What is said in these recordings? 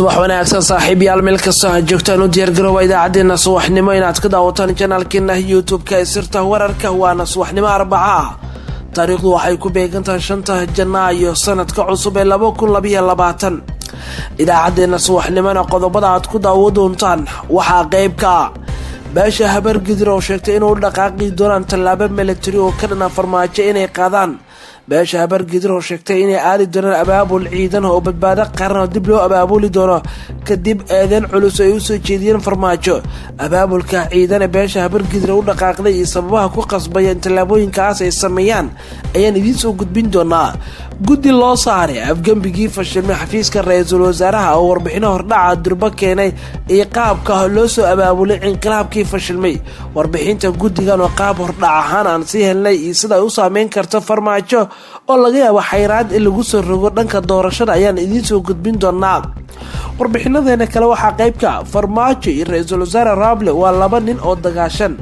subax wanaagsan saaxiibayaal meel kasta aad joogtaan u diyaargarooba idaacadeena subaxnimo inaad ka daawataan channelkeena YouTube-ka ee sirta wararka waana subaxnimo Arbaca taariikhdu waxay ku beegantahay 5 Janaayo sanadka cusub ee 2022 idaacadeena subaxnimona qodobada aad ku daawo doontaan waxaa qayb ka beesha habar gidir oo sheegtay inuu dhaqaaqi doonaan tallaabo military oo ka dhan farmaajo inay qaadaan beesha habar gidir oo sheegtay inay aadi doonaan abaabul ciidan oo badbaado qaran oo dib loo abaabuli doono kadib eedan culus ay u soo jeediyeen farmaajo abaabulka ciidan beesha habar gidir u dhaqaaqday iyo sababaha ku qasbaya tallaabooyinkaas ay sameeyaan ayaan idin soo gudbin doonaa guddi loo saaray afgambigii fashilmay xafiiska ra'iisul wasaaraha oo warbixino hordhaca durba keenay iyo qaabka loo soo abaabulay inqilaabkii fashilmay warbixinta guddigan oo qaab hordhac ahaan aan sii helnay iyo sida ay u saameyn karto farmaajo oo laga yaabo xayiraad in lagu soo rogo dhanka doorashada ayaan idin soo gudbin doonaa warbixinadeena kale waxaa qaybka farmaajo iyo ra'iisul wasaare Rable waa laba nin oo dagaashan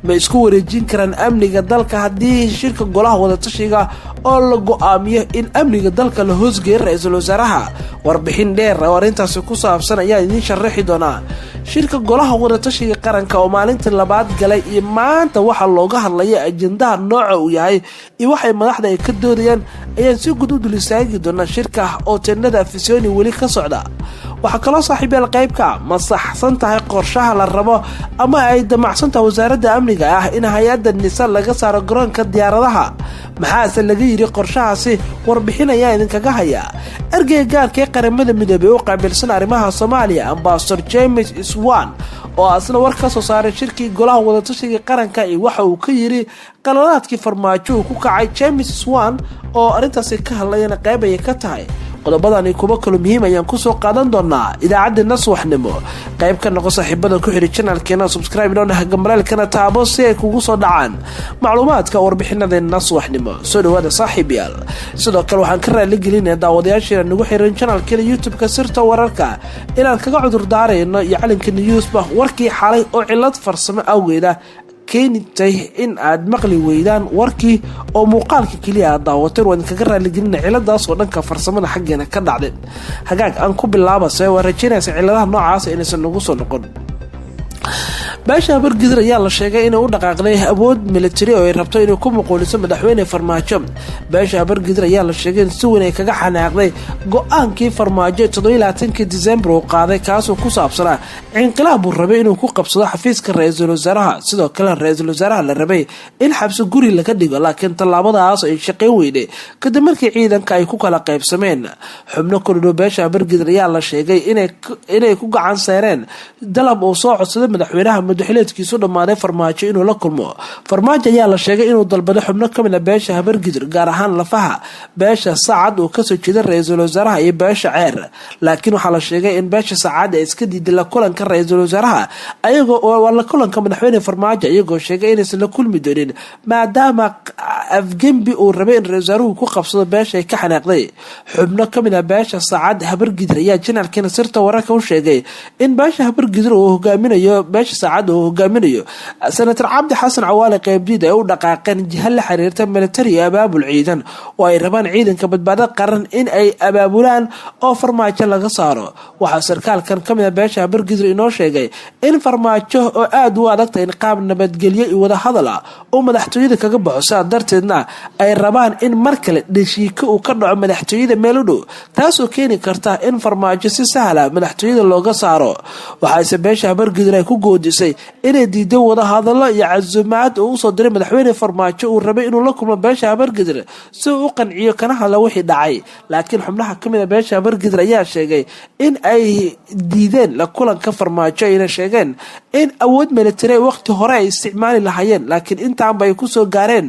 ma isku wareejin karaan amniga dalka haddii shirka golaha wada tashiga oo la go'aamiyo in amniga dalka la hoosgeeyo ra'iisul wasaaraha warbixin dheer oo arintaas ku saabsan ayaa idin sharaxi doonaa shirka golaha wada tashiga qaranka oo maalintii labaad galay iyo maanta waxa looga hadlayaa ajendaha nooca uu yahay iyo waxay madaxda ay ka doodayaan ayaan si guud u dul istaagi doonaa shirka oo teennada afisyooni weli ka socda waxa kala saaxiibayaal qaybka ma saxsan tahay qorshaha la rabo ama ay damacsan tahay wasaaradda amniga ah in hay'adda nisa laga saaro garoonka diyaaradaha maxaase laga yiri qorshahaasi warbixin ayaa idinkaga haya ergeyga gaarka ee qaramada midoobay oo qaabilsan arrimaha Soomaaliya Ambassador James Iswan oo asna war ka soo saaray shirkii golaha wada tashiga qaranka iyo waxa uu ka yiri qaladaadkii farmaajo ku kacay James Iswan oo arintaas ka hadlayna qayb ay ka tahay qodobadani kuba kale muhiim ayaan ku soo qaadan doonaa idaacadeena subaxnimo qayb ka noqo saaxiibada ku xiri channelkeena subscribe inoo gambalelkana taabo si ay kugu soo dhacaan macluumaadka warbixinadeena subaxnimo soo dhawaada saaxiibayaal sidoo kale waxaan ka raali gelinayaa daawadayaasha nagu xiran channelkeena YouTube-ka sirta wararka inaan kaga cudur daarayno iyo calanka newsba warkii xalay oo cilad farsamo awgeeda keenitay in aad maqli weydaan warkii oo muuqaalka kaliya daawateen waan kaga raali gelina ciladaas oo dhanka farsamada xaggeena ka dhacday hagaag aan ku bilaabo soo warajinaysa ciladaha noocaas inaysan nagu soo noqon beesha habar gidir ayaa la sheegay inuu u dhaqaaqday awood military oo ay rabto inuu ku muquuliso madaxweyne farmaajo beesha habar gidir ayaa la sheegay in si weyn ay kaga xanaaqday go'aankii farmaajo 27 December oo qaaday kaas oo ku saabsanaa inqilaab uu rabay inuu ku qabsado xafiiska ra'iisul wasaaraha sidoo kale ra'iisul wasaaraha la rabay in xabsi guri laga dhigo laakiin tallaabadaas ay shaqeyn weyday kadib markii ciidanka ay ku kala qaybsameen xubno kordho beesha habar gidir ayaa la sheegay inay ku gacan saareen dalab oo soo codsaday madaxweynaha madaxweynaadkiisu dhamaaday farmaajo inuu la kulmo farmaajo ayaa la sheegay inuu dalbaday xubno kamid ah beesha habar gidir gaar ahaan lafaha beesha Saacad oo ka soo jeeda ra'iisul wasaaraha iyo beesha Ceer laakiin waxa la sheegay in beesha Saacad ay iska diiday la kulanka ra'iisul wasaaraha ayagoo la kulanka madaxweyne farmaajo ayagoo sheegay inaysan la kulmi doonin maadaama afgembi uu rabay in ra'iisul wasaaruhu ku qabsado beesha ay ka xanaaqday xubno kamid ah beesha Saacad habar gidir ayaa channelkeena sirta wararka u sheegay in beesha habar gidir uu hogaaminayo beesha Saacad oo hogaaminayo senator Cabdi Xasan Cawaale qaybdiid ay u dhaqaaqeen jihada la xiriirta military abaabul ciidan oo ay rabaan ciidanka badbaadada qaran in ay abaabulaan oo farmaajo laga saaro waxa sarkaalkan kamid ah beesha habar gidir inoo sheegay in farmaajo oo aad u adagtay in qaab nabadgelyo iyo wada hadal oo madaxtooyada kaga baxo darteedna ay rabaan in mar kale dhashiika uu ka dhaco madaxtooyada meel u dhow taas oo keeni karta in farmaajo si sahal ah madaxtooyada looga saaro waxa beesha habar gidir ay ku goodisay inay diiday wada hadallo iyo casuumaad oo soo diray madaxweyne farmaajo uu rabay inuu la kulmo beesha habar gidir si uu qanciyo kana hadla wixii dhacay laakiin xubnaha kamid ah beesha habar gidir ayaa sheegay in ay diideen la kulanka farmaajo ayna sheegeen in awood military waqti hore ay isticmaali lahaayeen laakiin intaan bay ku soo gaareen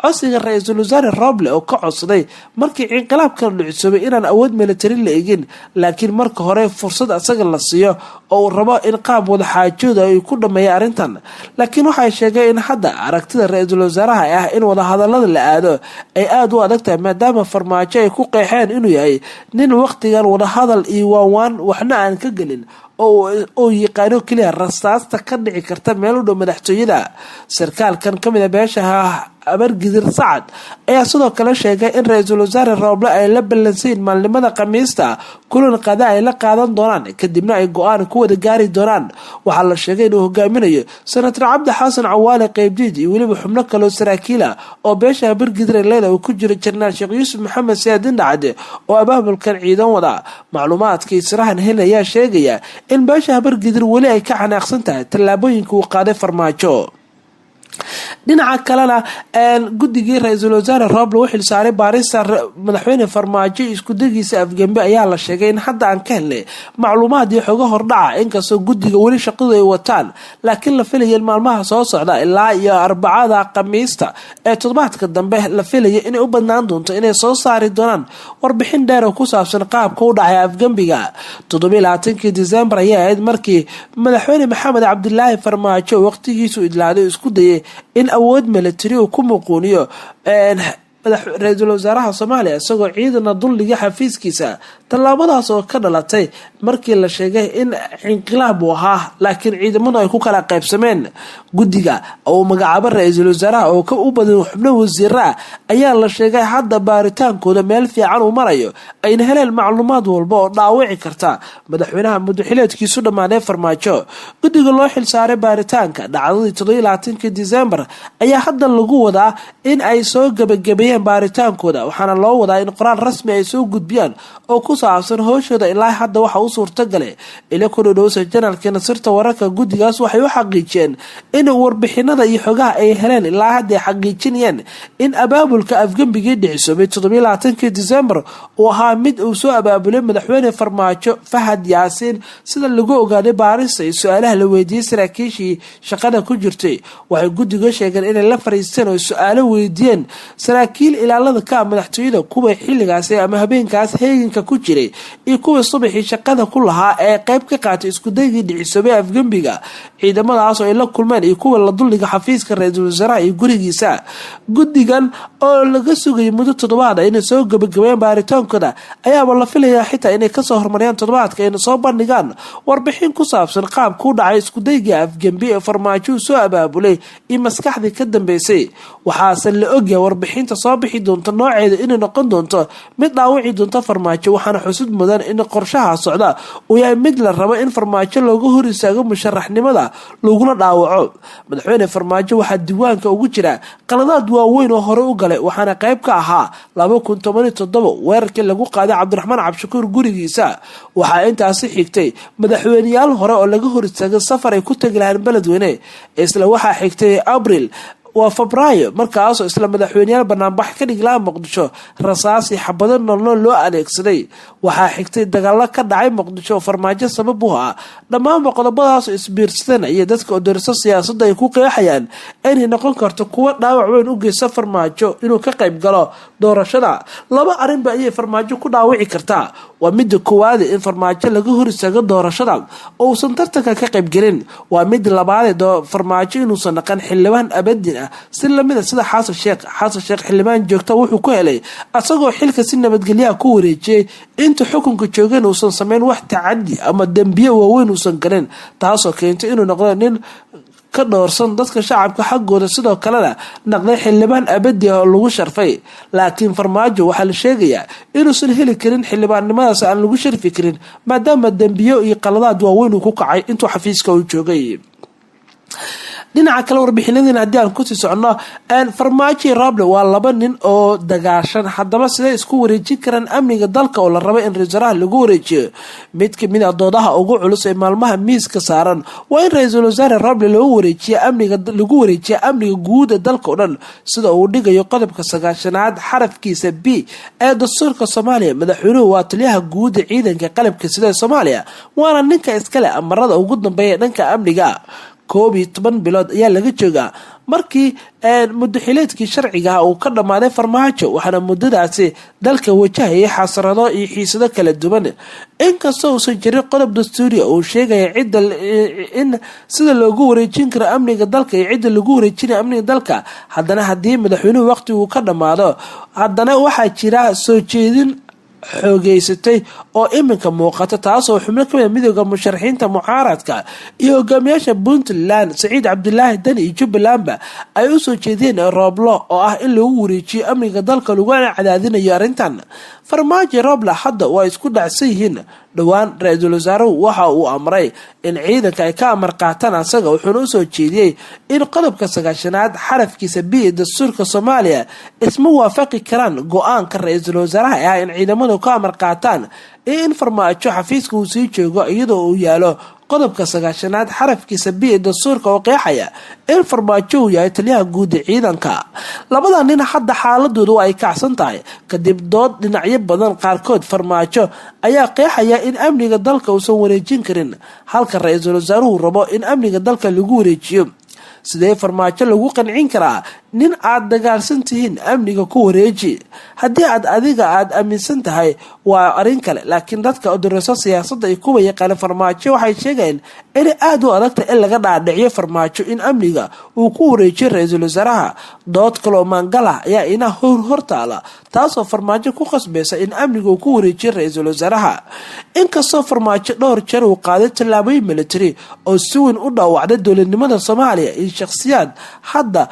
codsiga ra'iisul wasaare Rable oo ka codsaday markii inqilaabkan dhicsoobay inaan awood military la eegin laakiin marka hore fursad asaga la siiyo oo uu rabo in qaab wada xaajooda ay ku dhameeyaan arintan laakiin waxay sheegeen in hadda aragtida ra'iisul wasaaraha ah in wada hadallada la aado ay aad u adagtahay maadaama farmaajo ay ku qeexeen inuu yahay nin waqtigan wada hadal iyo waawaan waxna aan ka gelin oo yaqaano kaliya rasaasta ka dhici karta meel u dhow madaxtooyada sarkaalkan kamid ah beesha abargidir sacad ayaa sidoo kale sheegay in ra-iisul wasaare Rooble ay la balansayn maalnimada Khamiista kulan qada ay la qaadan doonaan kadibna ay go'aan ku wada gaari doonaan. waxaa la sheegay inuu hogaaminayo Senator Cabdi Xasan Cawaale Qaybdiid iyo weliba xubno kale oo saraakiil ah oo beesha abargidir leedahay uu ku jiro Janaraal Sheekh Yuusuf Maxamed Siyaadin Dhacde oo abaabulkan ciidan wada. macluumaadka israhan helaya sheegaya in beesha abargidir wali ay ka xanaaqsan tahay tallaabooyinka uu qaaday Farmaajo. dhinaca kalena guddigii ra-iisul wasaare Rooble wuxuu saaray baarista madaxweyne Farmaajo isku dagiisa Afgembi ayaa la sheegay in hadda aan ka helnay macluumaad iyo xogo hordhaca inkastoo guddiga wali shaqadu ay wataan laakiin la filayo maalmaha soo socda ilaa iyo Arbacada Khamiista ee toddobaadka dambe la filayo inay u badnaan doonto inay soo saari doonaan warbixin dheer oo ku saabsan qaabka u dhacay Afgembiga. 27 December ayaa ahayd markii madaxweyne Maxamed Cabdilaahi Farmaajo waqtigiisu idlaaday isku dayay in awood military uu ku muquuniyo ra-iisul wasaaraha Soomaaliya isagoo ciidana dulliga xafiiskiisa. tallaabadaas oo ka dhalatay markii la sheegay in inqilaab uu ahaa laakiin ciidamadu ay ku kala qaybsameen. guddiga oo magacaabo ra-iisul wasaaraha oo ka u badan xubno wasiiro ayaa la sheegay hadda baaritaankooda meel fiican uu marayo ayna heleen macluumaad walba oo dhaawici karta madaxweynaha muddaxileedkiisu dhamaaday Farmaajo. guddiga loo xil saaray baaritaanka dhacdadii 27 December ayaa hadda lagu wadaa in ay soo gabagabeeyaan baaritaankooda waxaana loo wadaa in qoraal rasmi ay soo gudbiyaan oo ku saabsan howshooda ilaa hadda waxa uu suurtagalay ila ku dhowsa janaalka nasirta wararka guddigaas waxay u xaqiijiyeen in warbixinada iyo xogaha ay heleen ilaa hadda ay xaqiijinayaan in abaabulka Afgembiga dhicisoobay 27 December uu ahaa mid uu soo abaabulay madaxweyne Farmaajo Fahad Yaasiin sida lagu ogaaday baarista iyo su'aalaha la weydiiyay saraakiishii shaqada ku jirtay. waxay guddiga sheegeen inay la fariisteen oo su'aalo weydiiyeen saraakiil ilaalada ka madaxtooyada kuwa xilligaas ama habeenkaas heeganka ku jiray iyo kuwa subaxii shaqada ku lahaa ee qayb ka qaatay isku daygii dhicisoobay Afgembiga. ciidamadaas oo ay la kulmeen iyo kuwa la dulliga xafiiska ra-iisul wasaaraha iyo gurigiisa. guddigan oo laga sugayay muddo toddobaad inay soo gabagabeeyaan baaritaankooda ayaaba la filayaa xitaa inay kasoo hormariyaan toddobaadka ayna soo bandhigaan warbixin ku saabsan qaabka u dhacay isku daygii Afgembi ee Farmaajo soo abaabulay iyo maskaxdii ka dambeysay. waxaase la ogyahay warbixinta soo bixi doonta nooceeda inay noqon doonto mid dhaawici doonta Farmaajo waxaana xusud mudan in qorshaha socda uu yahay mid la rabo in Farmaajo looga hor istaago musharaxnimada laguna dhaawaco. madaxweyne Farmaajo waxaa diiwaanka ugu jira qaladaad waaweyn oo hore u galay waxaana qayb ka ahaa 2017 weerarkii lagu qaaday Cabdiraxmaan Cabshakuur gurigiisa. waxaa intaasi xigtay madaxweynayaal hore oo laga hor istaagay safar ay ku tagi lahayn beledweyne. isla waxaa xigtay Abriil waa Febraayo markaasoo isla madaxweynayaal banaanbax ka dhiglaan Muqdisho rasaas iyo xabado nolol loo adeegsaday. waxaa xigtay dagaalo ka dhacay Muqdisho oo Farmaajo sabab u ah. dhammaan qodobadaas isbiirsadeen iyo dadka odorso siyaasadda ay ku qeexayaan inay noqon karto kuwa dhaawac weyn u geysta Farmaajo inuu ka qayb galo doorashada. laba arrinba ayay Farmaajo ku dhaawici kartaa. waa midda koowaad in Farmaajo laga hor istaago doorashada oo uusan tartanka ka qayb gelin. waa mid labaad Farmaajo inuusan dhaqan xildhibaan abadin si lamida sida xasan sheekh xildhibaan joogta wuxuu ku helay asagoo xilka si nabadgelyo ku wareejiyay inta xukunka joogeen uusan sameyn wax tacaddi ama dambiye waaweyn uusan galin taasoo keentay inuu noqdo nin ka doorsan dadka shacabka xaqooda sidoo kalena naqday xildhibaan abadi oo lagu sharfay. laakiin Farmaajo waxaa la sheegayaa inuusan heli karin xildhibaannimadaas aan lagu sharfi karin maadaama dambiyo iyo qaladaad waaweyn uu ku kacay intuu xafiiska u joogay. dhinaca kale warbixinadina haddii aan kusii socono Farmaajo iyo Rooble waa laba nin oo dagaashan haddaba sidee isku wareejin karaan amniga dalka oo la rabo in ra-iisul wasaaraha lagu wareejiyo. mid ka mid ah doodaha ugu culus ee maalmaha miiska saaran waa in ra-iisul wasaare Rooble lagu wareejiyo amniga guud ee dalka oo dhan sida uu dhigayo qodobka 9aad xarafkiisa B ee dastuurka Soomaaliya. madaxweynuhu waa taliyaha guud ee ciidanka qalabka sida Soomaaliya waana ninka iskale amarada ugu dambeeya dhanka amniga. 11 bilood ayaa laga joogaa markii muddaxileedkii sharciga uu ka dhamaaday Farmaajo waxaana muddadaasi dalka wajahayay xasarado iyo xiisado kala duwan. inkastoo uusan jirin qodob dastuuri oo sheegaya cidda in sida loogu wareejin karo amniga dalka iyo cidda lagu wareejinayo amniga dalka haddana haddii madaxweynuhu waqti uu ka dhamaado haddana waxaa jira soo jeedin xoogeysatay oo iminka muuqata taasoo xubno ka mid midowda musharaxiinta mucaaradka iyo hogaamiyaasha Puntland Saciid Cabdulaahi Dani iyo Jubbalandba ay u soo jeedeen Rooblo oo ah in lagu wareejiyo amniga dalka laguna cadaadinayo arrintan. Farmaajo Rooblo hadda waa isku dhacsan yihiin. dhowaan ra-iisul wasaaruhu waxa uu amray in ciidanka ay ka amar qaataan asaga wuxuuna u soo jeediyey in qodobka 9aad xarafkiisa B ee dastuurka Soomaaliya isma waafaqi karaan go'aanka ra-iisul wasaaraha in ciidamadu ka amar qaataan in Farmaajo xafiiska uu sii joogo iyadoo uu yaalo qodobka 9aad xarafkiisa B ee dastuurka oo qeexaya in Farmaajo uu yahay taliyaha guud ee ciidanka. labada nin hadda xaaladoodu ay kacsan tahay kadib dood dhinacyo badan qaarkood. Farmaajo ayaa qeexaya in amniga dalka uusan wareejin karin halka ra-iisul wasaaruhu rabo in amniga dalka lagu wareejiyo. sidee Farmaajo lagu qancin karaa nin aad dagaalsan tihiin amniga ku wareeji? haddii adiga aad aaminsan tahay waa arin kale, laakiin dadka odoreysa siyaasadda ay kuwa yaqaan Farmaajo waxay sheegeen in aad u adag in laga dhaadhiciyo Farmaajo in amniga uu ku wareejiyo ra-iisul wasaaraha. dood kale oo maangala ayaa ina hortaala taasoo Farmaajo ku qasbaysa in amniga uu ku wareejiyo ra-iisul wasaaraha. inkastoo Farmaajo dhowr jeer uu qaaday tallaabooyin military oo si weyn u dhaawacday dowladnimada Soomaaliya iyo shakhsiyaad hadda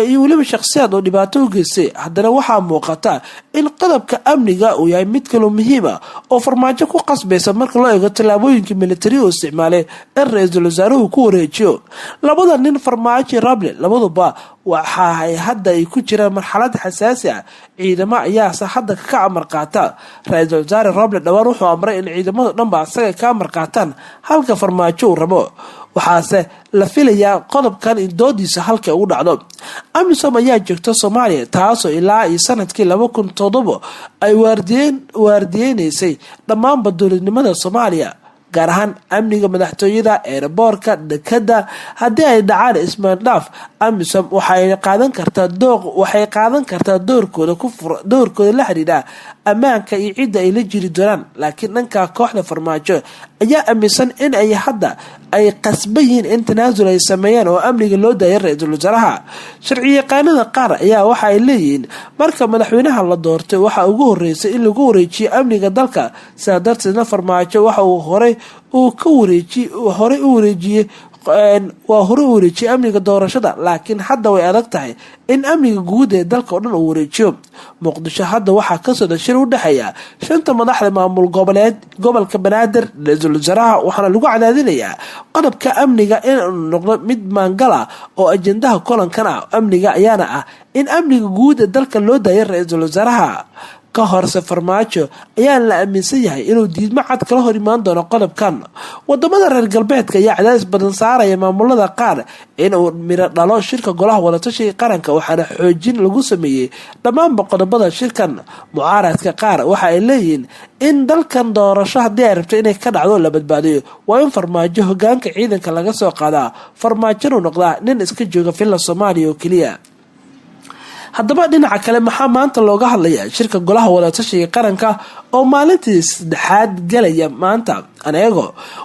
iyo waliba shakhsiyaad oo dhibaato u geystay, haddana waxaa muuqata in qodobka amniga uu yahay mid kale muhiim ah oo Farmaajo ku qasbaysa marka loo eego tallaabooyinka military oo isticmaalay in ra-iisul wasaaruhu ku wareejiyo. labada nin Farmaajo Roble labaduba waxa ay hadda ay ku jiraan marxalad xasaasi ah. ciidamo ayaa hadda ka amar qaata. ra-iisul wasaare Roble dhawaan wuxuu amray in ciidamada dhanba asaga ka amar qaataan halka Farmaajo uu rabo. waxaase la filayaa qodobkan in doodiisa halka ugu dhacdo. AMISOM ayaa joogta Soomaaliya taasoo ilaa iyo sanadkii 2007 ay waardiyeynaysay dhammaanba dowladnimada Soomaaliya, gaar ahaan amniga madaxtooyada, airboorka, dekada. haddii ay dhacaan ismaandhaaf, AMISOM waxay qaadan kartaa doorkooda la xiriira ammaanka iyo cidda ay la jiri doonaan. laakiin dhanka kooxda Farmaajo ayaa aaminsan in ay hadda ay qasban yihiin in tanaasul ay sameeyaan oo amniga loo daayay ra-iisul wasaaraha. sharciyaqaanada qaar ayaa waxa ay leeyihiin marka madaxweynaha la doortay waxa ugu horeysay in lagu wareejiyo amniga dalka. sidaa darteedna Farmaajo waxa uu hore u wareejiyey amniga doorashada, laakiin hadda way adag tahay in amniga guud ee dalka oo dhan uu wareejiyo. muqdisho hadda waxaa ka socda shir u dhexeeya 5 madaxda maamul gobolka Banaadir ra-iisul wasaaraha, waxaana lagu cadaadinayaa qodobka amniga in uu noqdo mid maangala oo ajendaha kulankan ah. amniga ayaana ah in amniga guud ee dalka loo daayay ra-iisul wasaaraha. ka horse Farmaajo ayaa la aaminsan yahay inuu diidmo cad kala hor imaan doono qodobkan. wadamada reer galbeedka ayaa cadaadis badan saaraya maamulada qaar in uu miro dhalo shirka golaha wadatashiga qaranka, waxaana xoojin lagu sameeyey dhammaanba qodobada shirkan. mucaaradka qaar waxa ay leeyihiin in dalkan doorasho haddii ay rabto inay ka dhacdo la badbaadiyo waa in Farmaajo hogaanka ciidanka laga soo qaadaa. Farmaajona noqdaa nin iska jooga filla Soomaaliya oo keliya. haddaba dhinaca kale maxaa maanta looga hadlayaa shirka golaha wadatashiga qaranka oo maalintii 3aad galaya maanta?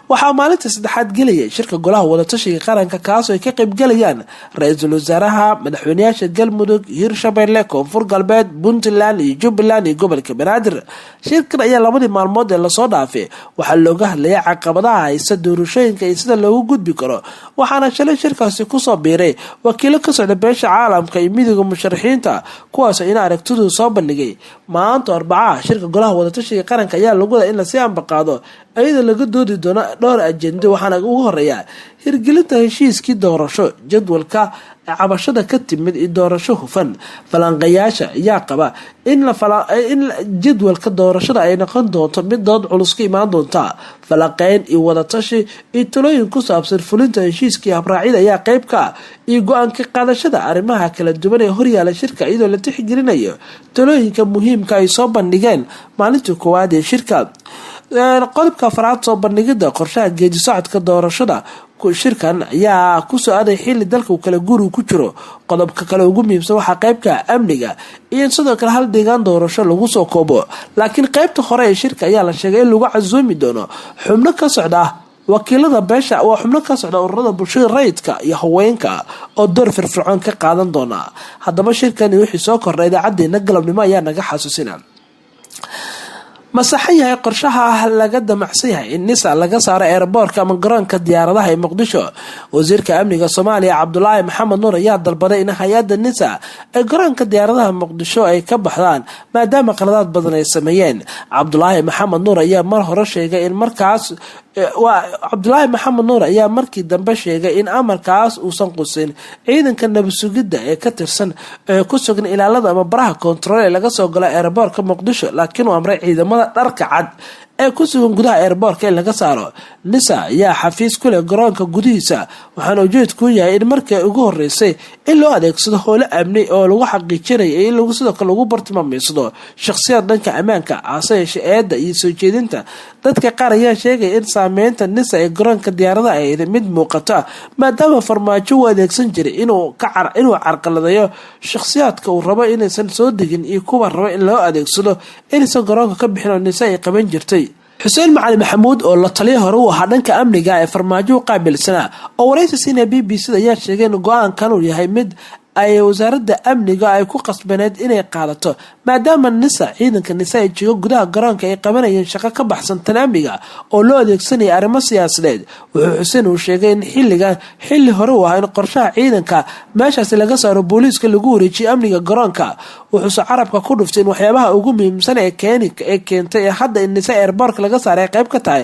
waxaa maalintii 3aad galaya shirka golaha wadatashiga qaranka kaasoo ay ka qayb galayaan ra-iisul wasaaraha, madaxweynayaasha Galmudug, Hirshabelle, Koonfur Galbeed, Puntland iyo Jubbaland iyo gobolka Banaadir. shirkan ayaa labadii maalmood ee lasoo dhaafay waxaa looga hadlayaa caqabadaha haysta doorashooyinka iyo sida loogu gudbi karo. waxaana shalay shirkaasi kusoo biiray wakiilo ka socda beesha caalamka iyo midowga musharaxiinta kuwaas in aragtidu soo bandhigay. maanta Arbacaha shirka golaha wadatashiga qaranka ayaa lagu wadaa in la sii ambaqaado iyadoo laga doodi doono dhowr ajende. waxaana ugu horeeya hirgelinta heshiiskii doorasho, jadwalka cabashada ka timid iyo doorasho hufan. falanqayaasha ayaa qaba in jadwalka doorashada ay noqon doonto mid dood culus ka imaan doonta. falanqeyn iyo wadatashi iyo talooyin ku saabsan fulinta heshiiskii habraacyada ayaa qayb ka iyo go-aanka qaadashada arrimaha kala duwan ee horyaala shirka iyadoo la tixgelinayo talooyinka muhiimka ay soo bandhigeen maalintii koowaad ee shirka. qodobka 4aad soo bandhigida qorshaha geedi socodka doorashada. shirkan ayaa ku soo aaday xilli dalka uu kala guur ku jiro. qodobka kale ugu muhiimsan waxaa qaybka amniga iyo sidoo kale hal deegaan doorasho lagu soo koobo. laakiin qaybta hore ee shirka ayaa la sheegay in lagu casuumi doono xubno ka socda wakiilada beesha, waa xubno ka socda ururada bulshada rayidka iyo haweenka oo door firfircoon ka qaadan doona. haddaba shirkan wixii soo kordhay idaacadeena galabnimo ayaa naga xasuusina. masaxan yahay qorshaha laga damacsan yahay in nisa laga saaro airboortka ama garoonka diyaaradaha ee muqdisho. wasiirka amniga Soomaaliya Cabdulaahi Maxamed Nuur ayaa dalbaday in hay'adda nisa ee garoonka diyaaradaha muqdisho ay ka baxdaan maadaama qaladaad badan ay sameeyeen. Cabdulaahi Maxamed Nuur ayaa markii dambe sheegay in amarkaas uusan qusin ciidanka nabad sugidda ee ka tirsan ku sugan ilaalada ama baraha kontarool ee laga soo galo airboortka muqdisho, laakiin uu amray ciidamada dharka cad ee ku sugan gudaha airboortka in laga saaro. nisa ayaa xafiis ku leh garoonka gudihiisa, waxaana ujeedku yahay in markii ugu horeysay in loo adeegsado howlo amni oo lagu xaqiijinayo in lagu sidoo kale lagu bartilmaameedsado shakhsiyaad dhanka ammaanka. hase yeeshee eedda iyo soo jeedinta dadka qaar ayaa sheegay in saameynta nisa ee garoonka diyaaradaha ay mid muuqata maadaama farmaajo uu adeegsan jiray inuu carqaladeeyo shakhsiyaadka uu rabo inaysan soo degin iyo kuwa rabo in loo adeegsado inaysan garoonka ka bixin oo nisa ay qaban jirtay. xuseen macali maxamuud oo la taliya hore u ahaa dhanka amniga ee farmaajo u qaabilsanaa oo waraysi siinaya BBC ayaa sheegay in go-aankan uu yahay mid ay wasaaradda amniga ay ku qasbaneed inay qaadato maadaama ciidanka nisa ay joogo gudaha garoonka ay qabanayeen shaqo ka baxsan tan amniga oo loo adeegsanaya arrimo siyaasadeed. wuxuu xuseen uu sheegay in xilli hore u ahaa in qorshaha ciidanka meeshaasi laga saaro booliiska lagu wareejiyo amniga garoonka. wuxuuse carabka ku dhuftay in waxyaabaha ugu muhiimsan ee keentay ee hadda in nisa airboortka laga saaray ay qayb ka tahay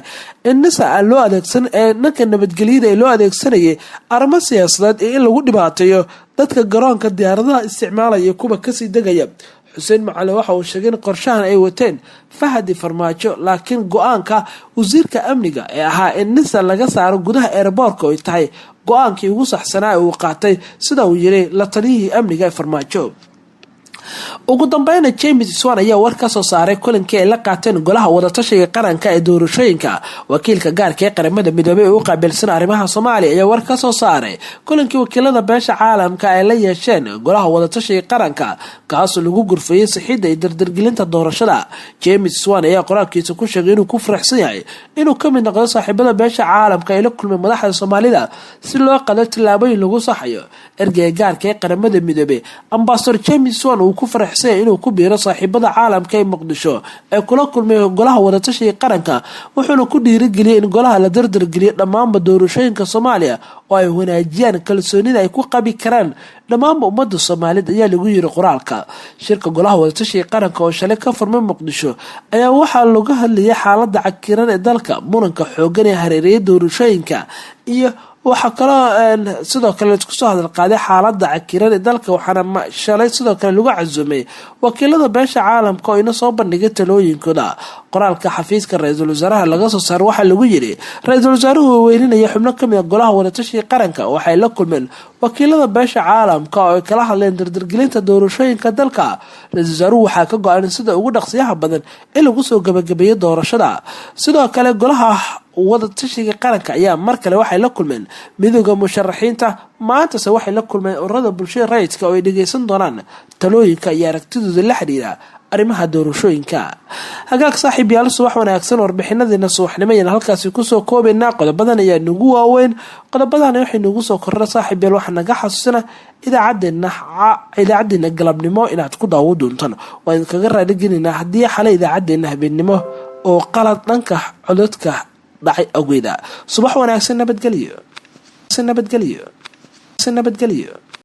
in nisa aan loo adeegsan ee dhanka nabadgelyada ee loo adeegsanayay arrimo siyaasadeed iyo in lagu dhibaateeyo dadka garoonka diyaaradaha isticmaalaya kuwa kasii degaya. xuseen macali waxa uu sheegay in qorshahan ay wateen fahdi farmaajo, laakiin go-aanka wasiirka amniga ee ahaa in nisa laga saaro gudaha airboortka ay tahay go-aankii ugu saxsanaa ee uu qaatay, sida uu yiri la taliyihii amniga ee farmaajo. ugu dambeyn James Swan ayaa war ka soo saaray kulankii ay la qaateen golaha wadatashiga qaranka ee doorashooyinka. wakiilka gaarka ee qaramada midoobay ee u qaabilsan arrimaha Soomaaliya ayaa war ka soo saaray kulankii wakiilada beesha caalamka ay la yeesheen golaha wadatashiga qaranka kaas oo lagu gurfayay sixidda iyo dardargelinta doorashada. James Swan ayaa qoraalkiisa ku sheegay inuu ku faraxsan yahay inuu ka mid noqdo saaxiibada beesha caalamka ee la kulmay madaxda Soomaalida si loo qaado tillaabooyin lagu saxayo. ergeyga gaarka ee qaramada midoobay Ambassador James Swan ku faraxsan inuu ku biiro saaxiibada caalamka ee muqdisho ee kula kulmay golaha wadatashiga qaranka, wuxuuna ku dhiirigeliyay in golaha la dardargeliyo dhammaanba doorashooyinka Soomaaliya oo ay wanaajiyaan kalsoonida ay ku qabi karaan dhammaanba ummadda Soomaaliyeed ayaa lagu yiri qoraalka. shirka golaha wadatashiga qaranka oo shalay ka furmay muqdisho ayaa waxaa laga hadlayay xaaladda cakiran ee dalka, muranka xooggan ee hareeraya doorashooyinka iyo waxa kale sidoo kale isku soo hadal qaaday xaaladda cakiran ee dalka. waxaana shalay sidoo kale lagu casuumay wakiilada beesha caalamka oo ina soo bandhigay talooyinkooda. qoraalka xafiiska ra'iisul wasaaraha laga soo saaray waxaa lagu yiri ra'iisul wasaaruhu weynaya xubno kamid ah golaha wadatashiga qaranka waxay la kulmeen wakiilada beesha caalamka oo ay kala hadleen dardargelinta doorashooyinka dalka. ra'iisul wasaaruhu waxaa ka go'an sida ugu dhaqsiyaha badan in lagu soo gabagabeeyo doorashada. sidoo kale golaha wadatashiga qaranka ayaa mar kale waxay la kulmeen midowga musharaxiinta, maantase waxay la kulmeen ururada bulshada rayidka oo ay dhageysan doonaan talooyinka iyo aragtidooda la xiriira arrimaha doorashooyinka. hagaag saaxiibayaal, subax wanaagsan. warbixinadeena subaxnimo ayaan halkaasi kusoo koobaynaa. qodobadan ayaa nagu waaweyn, qodobadan waxay nagu soo korra saaxiibayaal. waxaa naga xasuusina idaacadeena galabnimo inaad ku daawo doontaan. waan idinkaga raaligelinaynaa haddii xalay idaacadeena habeenimo oo qalad dhanka codadka dhacay awgeeda. subax wanaagsan, nabadgelyo.